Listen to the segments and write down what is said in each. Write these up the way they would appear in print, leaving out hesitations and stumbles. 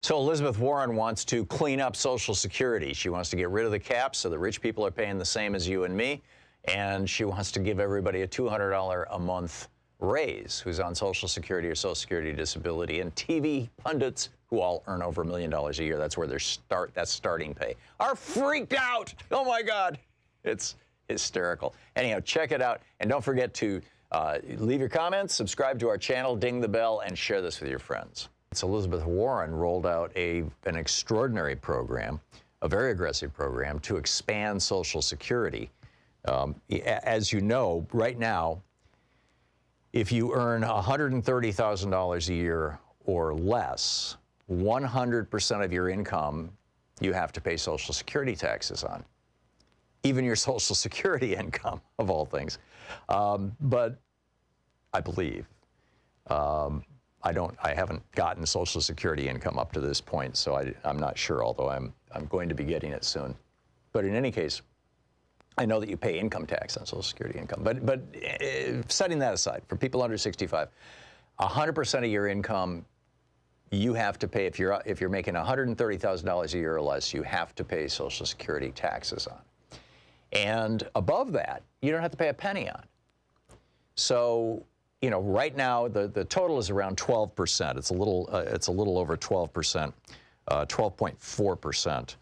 So Elizabeth Warren wants to clean up Social Security. She wants to get rid of the cap so the rich people are paying the same as you and me. And she wants to give everybody a $200 a month raise who's on Social Security or Social Security disability. And TV pundits who all earn over $1 million a year, that's where that's starting pay, are freaked out. Oh, my God. It's hysterical. Anyhow, check it out. And don't forget to leave your comments, subscribe to our channel, ding the bell, and share this with your friends. It's Elizabeth Warren rolled out an extraordinary program, a very aggressive program, to expand Social Security. As you know, right now, if you earn $130,000 a year or less, 100% of your income you have to pay Social Security taxes on. Even your Social Security income, of all things. But I believe, I haven't gotten Social Security income up to this point, so I'm not sure, although I'm going to be getting it soon. But in any case, I know that you pay income tax on Social Security income. But setting that aside, for people under 65, 100% of your income you have to pay. If you're making $130,000 a year or less, you have to pay Social Security taxes on. And above that, you don't have to pay a penny on. So, you know, right now the total is around 12%. It's a little over 12%. 12.4%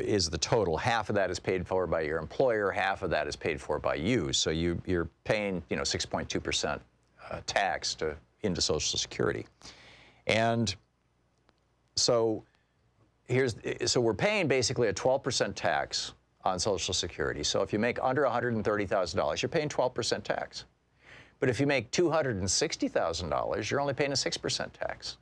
is the total. Half of that is paid for by your employer. Half of that is paid for by you. So you're paying 6.2% tax into Social Security. And so we're paying basically a 12% tax on Social Security. So if you make under $130,000, you're paying 12% tax. But if you make $260,000, you're only paying a 6% tax.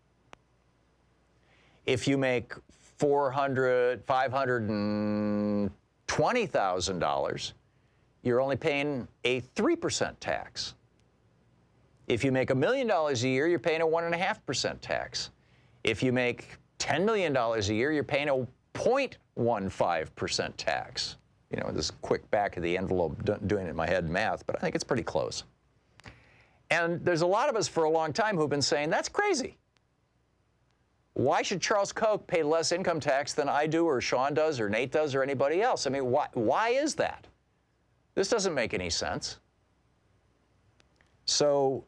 If you make $520,000, you're only paying a 3% tax. If you make $1 million a year, you're paying a 1.5% tax. If you make $10 million a year, you're paying a 0.15% tax. You know, this quick back of the envelope doing it in my head math, but I think it's pretty close. And there's a lot of us for a long time who've been saying, that's crazy. Why should Charles Koch pay less income tax than I do, or Sean does, or Nate does, or anybody else? I mean, why is that? This doesn't make any sense. So,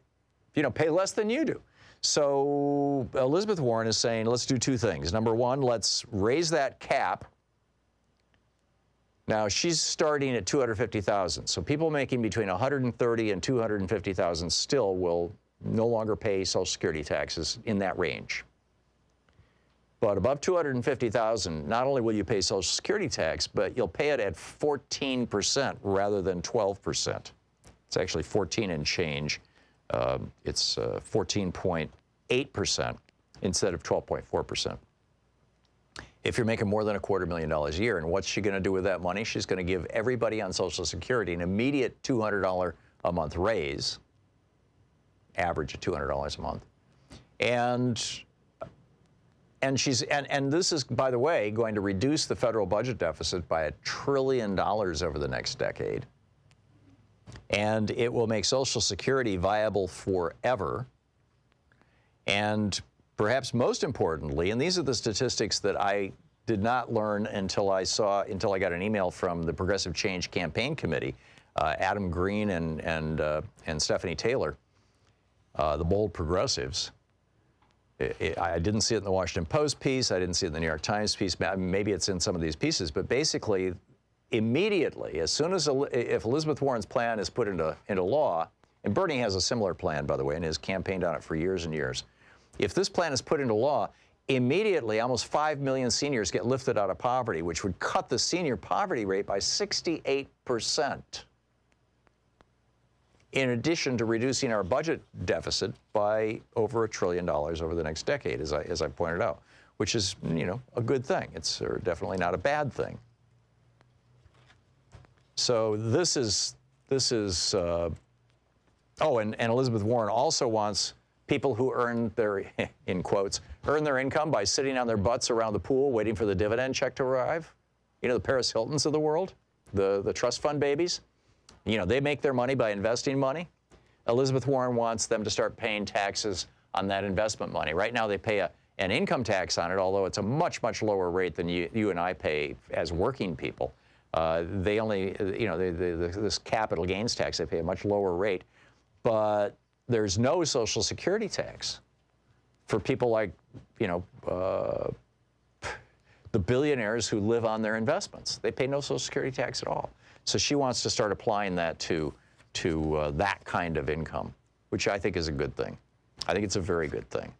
pay less than you do. So Elizabeth Warren is saying, let's do two things. Number one, let's raise that cap. Now, she's starting at $250,000. So people making between $130,000 and $250,000 still will no longer pay Social Security taxes in that range. But above $250,000, not only will you pay Social Security tax, but you'll pay it at 14% rather than 12%. It's actually 14 and change. It's 14.8% instead of 12.4%. If you're making more than $250,000 a year, and what's she going to do with that money? She's going to give everybody on Social Security an immediate $200 a month raise, average of $200 a month, and this is, by the way, going to reduce the federal budget deficit by $1 trillion over the next decade. And it will make Social Security viable forever. And perhaps most importantly, and these are the statistics that I did not learn until I got an email from the Progressive Change Campaign Committee, Adam Green and Stephanie Taylor, the bold progressives. I didn't see it in the Washington Post piece. I didn't see it in the New York Times piece. Maybe it's in some of these pieces, but basically, immediately, as soon as if Elizabeth Warren's plan is put into law, and Bernie has a similar plan, by the way, and has campaigned on it for years and years. If this plan is put into law, immediately almost 5 million seniors get lifted out of poverty, which would cut the senior poverty rate by 68%. In addition to reducing our budget deficit by over $1 trillion over the next decade, as I pointed out, which is, a good thing. It's definitely not a bad thing. So this is and Elizabeth Warren also wants people who earn their, in quotes, earn their income by sitting on their butts around the pool waiting for the dividend check to arrive. The Paris Hiltons of the world, the trust fund babies. They make their money by investing money. Elizabeth Warren wants them to start paying taxes on that investment money. Right now they pay a an income tax on it, although it's a much, much lower rate than you and I pay as working people. They only, this capital gains tax, they pay a much lower rate. But there's no Social Security tax for people like, the billionaires who live on their investments. They pay no Social Security tax at all. So she wants to start applying that to that kind of income, which I think is a good thing. I think it's a very good thing.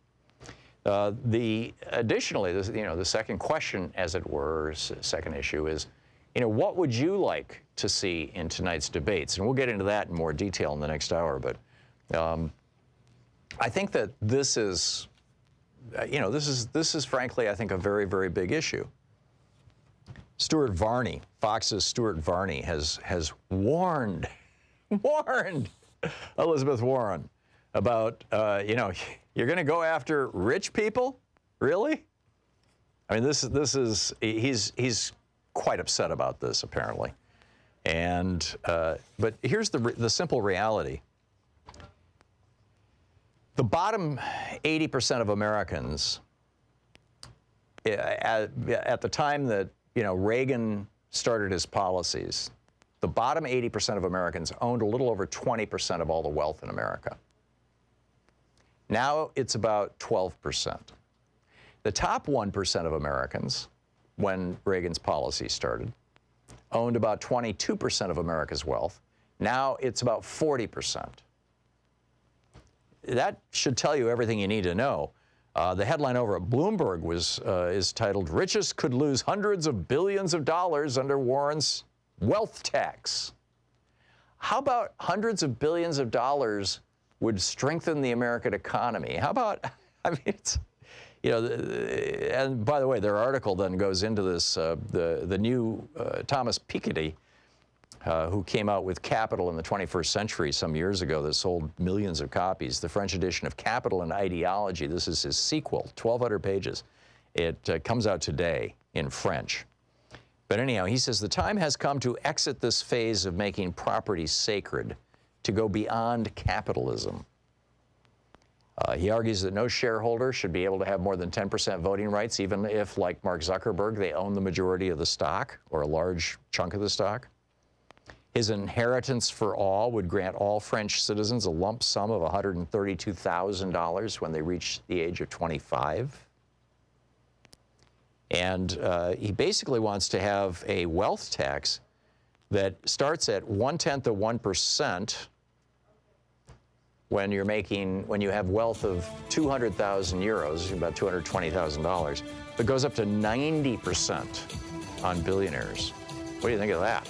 Additionally, the second question, as it were, second issue is, what would you like to see in tonight's debates? And we'll get into that in more detail in the next hour. But I think that this is, this is frankly, I think, a very, very big issue. Stuart Varney, Fox's Stuart Varney, has warned Elizabeth Warren about, you're going to go after rich people, really? I mean, he's quite upset about this, apparently. And but here's the simple reality: the bottom 80% of Americans, at the time that Reagan started his policies, the bottom 80% of Americans owned a little over 20% of all the wealth in America. Now it's about 12%. The top 1% of Americans, when Reagan's policy started, owned about 22% of America's wealth. Now it's about 40%. That should tell you everything you need to know. The headline over at Bloomberg is titled, "Richest Could Lose Hundreds of Billions of Dollars Under Warren's Wealth Tax." How about hundreds of billions of dollars would strengthen the American economy? How about, I mean, it's, and by the way, their article then goes into this, the new Thomas Piketty, who came out with Capital in the 21st Century some years ago that sold millions of copies, the French edition of Capital and Ideology. This is his sequel, 1,200 pages. It comes out today in French. But anyhow, he says, the time has come to exit this phase of making property sacred, to go beyond capitalism. He argues that no shareholder should be able to have more than 10% voting rights, even if, like Mark Zuckerberg, they own the majority of the stock or a large chunk of the stock. His inheritance for all would grant all French citizens a lump sum of $132,000 when they reach the age of 25. And he basically wants to have a wealth tax that starts at 0.1% when you have wealth of 200,000 euros, about $220,000, but goes up to 90% on billionaires. What do you think of that?